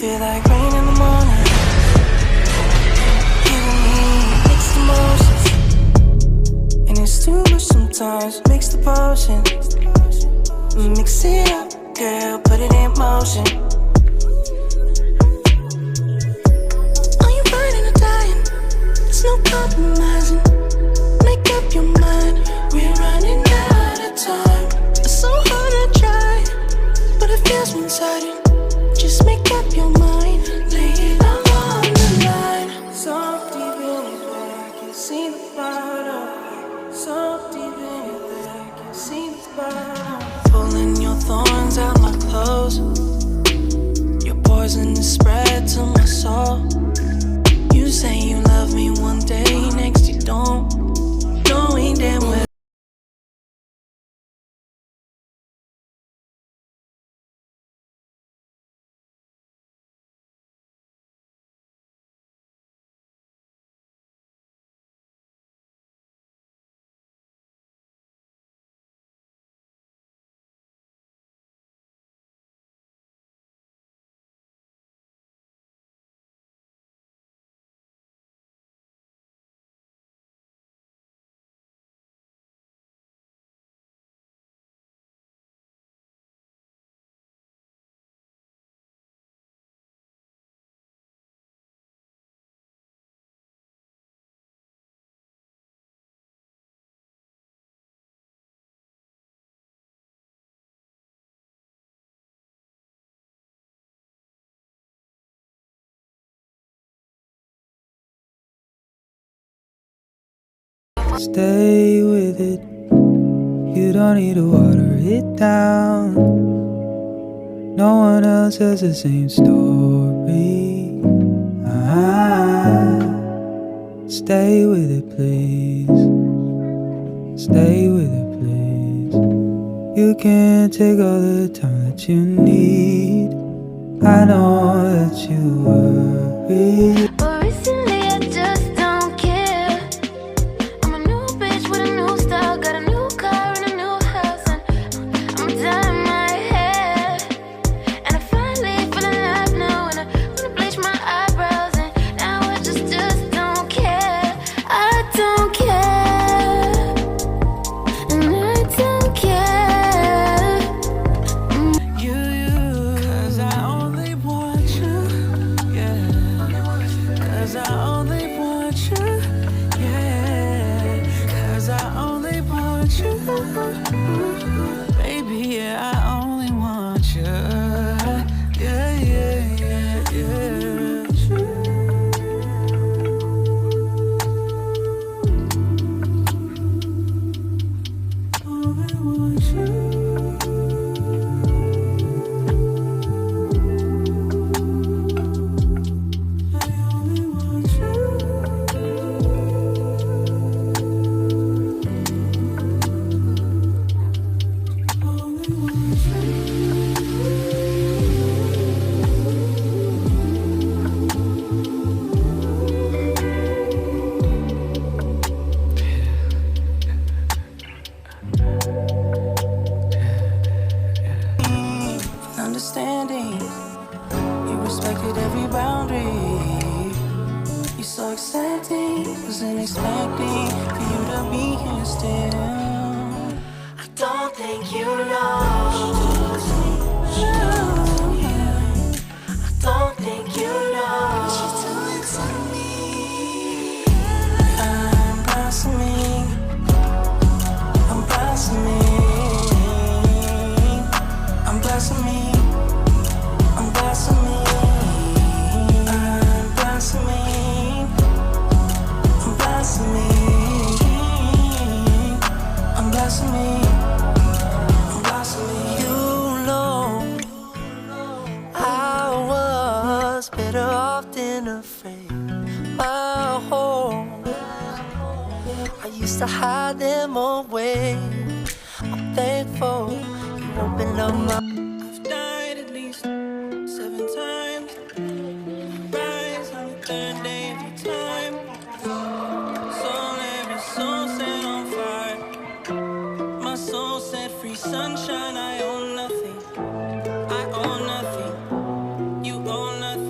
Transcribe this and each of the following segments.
feel like rain in the morning. You and me, mixed emotions, and it's too much sometimes. Mix the potion, mix it up, girl, put it in motion. Are you burning or dying? There's no compromising. Make up your mind, we're running out of time. It's so hard to try, but it feels one-sided. Just make up your mind, lay it all on the line. So deep in it that I can see the bottom. So deep in it that I can see the bottom. Pulling your thorns out my clothes. Your poison is spread to my soul. You say you love me one day, next you don't. Knowing damn well stay with it. You don't need to water it down. No one else has the same story. Stay with it, please. Stay with it, please. You can take all the time that you need. I know that you worry. understanding. You respected every boundary. You're so accepting. Wasn't expecting for you to be here still. I don't think you know. I don't think you know what you're doing to me. I'm blossoming. I'm blossoming. I'm blossoming. I'm blossoming. I'm blossoming. I'm blossoming. I'm blossoming. I'm blossoming. You know I was better off than afraid. My home, I used to hide them away. I'm thankful you opened up my. I've died at least 7 times. Rise on the 3rd day every time. Every soul set on fire. My soul set free, sunshine. I own nothing. I own nothing. You own nothing.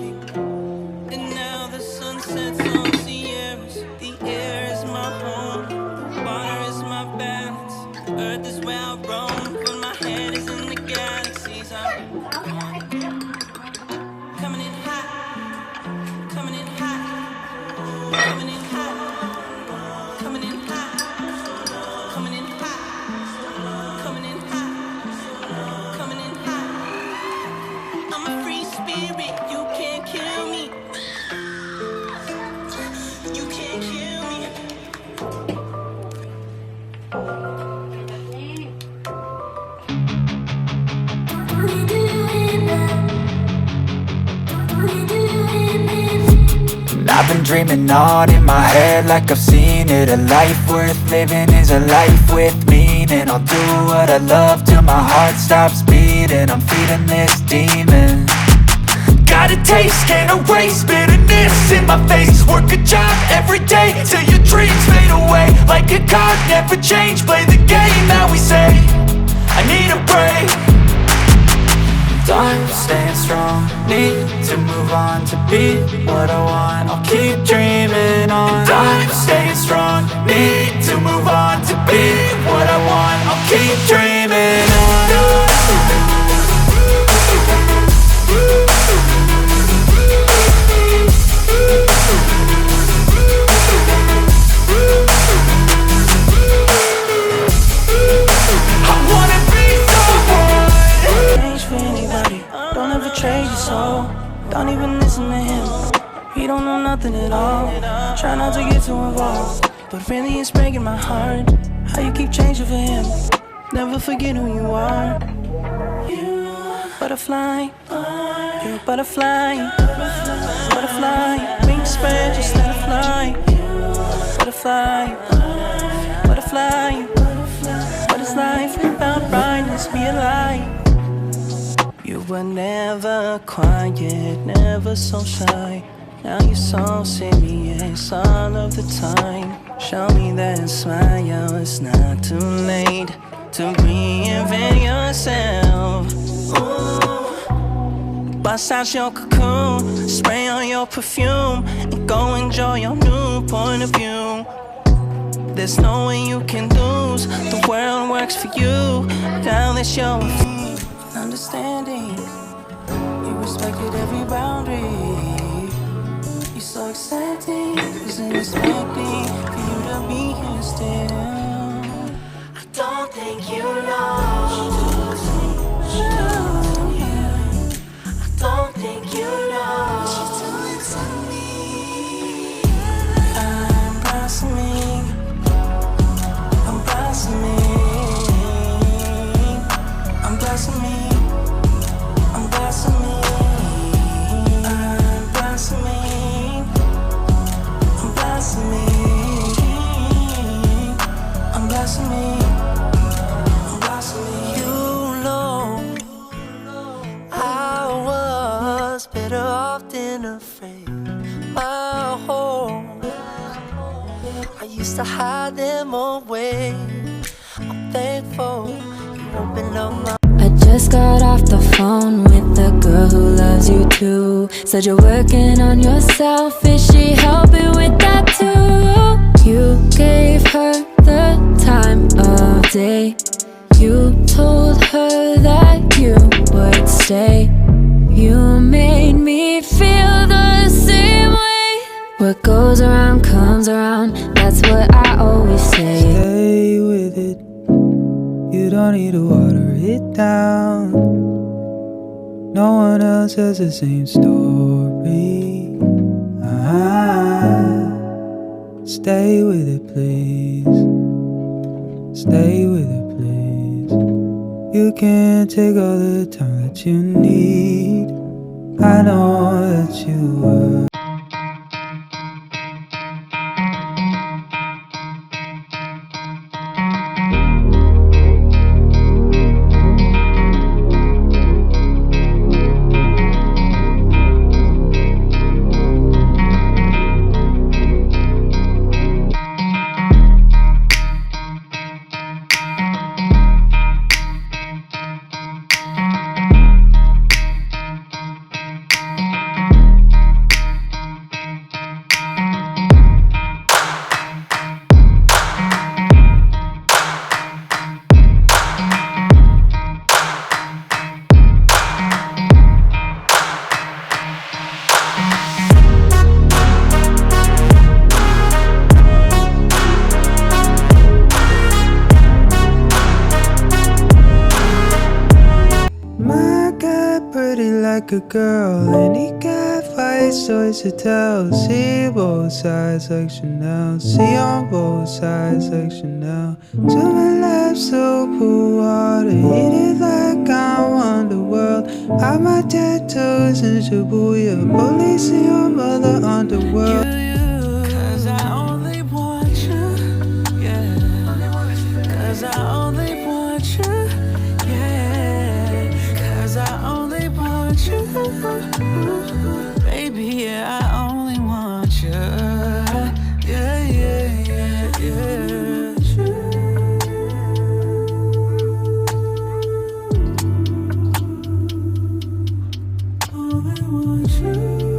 I've been dreaming on in my head like I've seen it. A life worth living is a life with meaning. I'll do what I love till my heart stops beating. I'm feeding this demon. Got a taste, can't erase bitterness in my face. Work a job every day till your dreams fade away. Like a card, never change, play the game that we say. I need a break. I'm staying strong, need to move on to be what I want. I'll keep dreaming on. I'm staying strong, need to move on to be what I want. I'll keep dreaming on. Trade your soul, don't even listen to him. He don't know nothing at all. Try not to get too involved, but really it's breaking my heart. How you keep changing for him? Never forget who you are. You butterfly, you're a butterfly. Butterfly, wings spread, just let it fly. Butterfly, butterfly. What is life without brightness? Be a light. You were never quiet, never so shy. Now you're so serious all of the time. Show me that smile, it's not too late to reinvent yourself. Ooh. Bust out your cocoon, spray on your perfume, and go enjoy your new point of view. There's no way you can lose, the world works for you. Now that you're understanding, you respected every boundary. You're so accepting, wasn't expecting for you to be here still. I don't think you know. I don't think you know what she's doing to me. I'm blossoming, I'm blossoming, I'm blossoming. I'm blossoming, I'm blossoming, I'm blossoming, I'm blossoming, I'm blossoming. You know, I was better off than afraid. My home, I used to hide them away. I'm thankful you opened up my. I just got off the phone with the girl who loves you too. Said you're working on yourself, is she helping with that too? You gave her the time of day. You told her that you would stay. You made me feel the same way. What goes around comes around, that's what I always say. Stay with it. You don't need to water it down. No one else has the same story. Stay with it, please. Stay with it, please. You can't take all the time that you need. I know that you were. Like a girl, and he got 5 stories to tell. See both sides like Chanel. See on both sides like Chanel. To my left, so cool water. Hit it like I won the world. I Hide my tattoos and Shibuya. Police in your mother underworld. Cause I only want you, yeah. Cause I only want you, yeah. Cause I only want you, baby, yeah, I only want you, yeah, yeah, yeah, yeah. Only want you.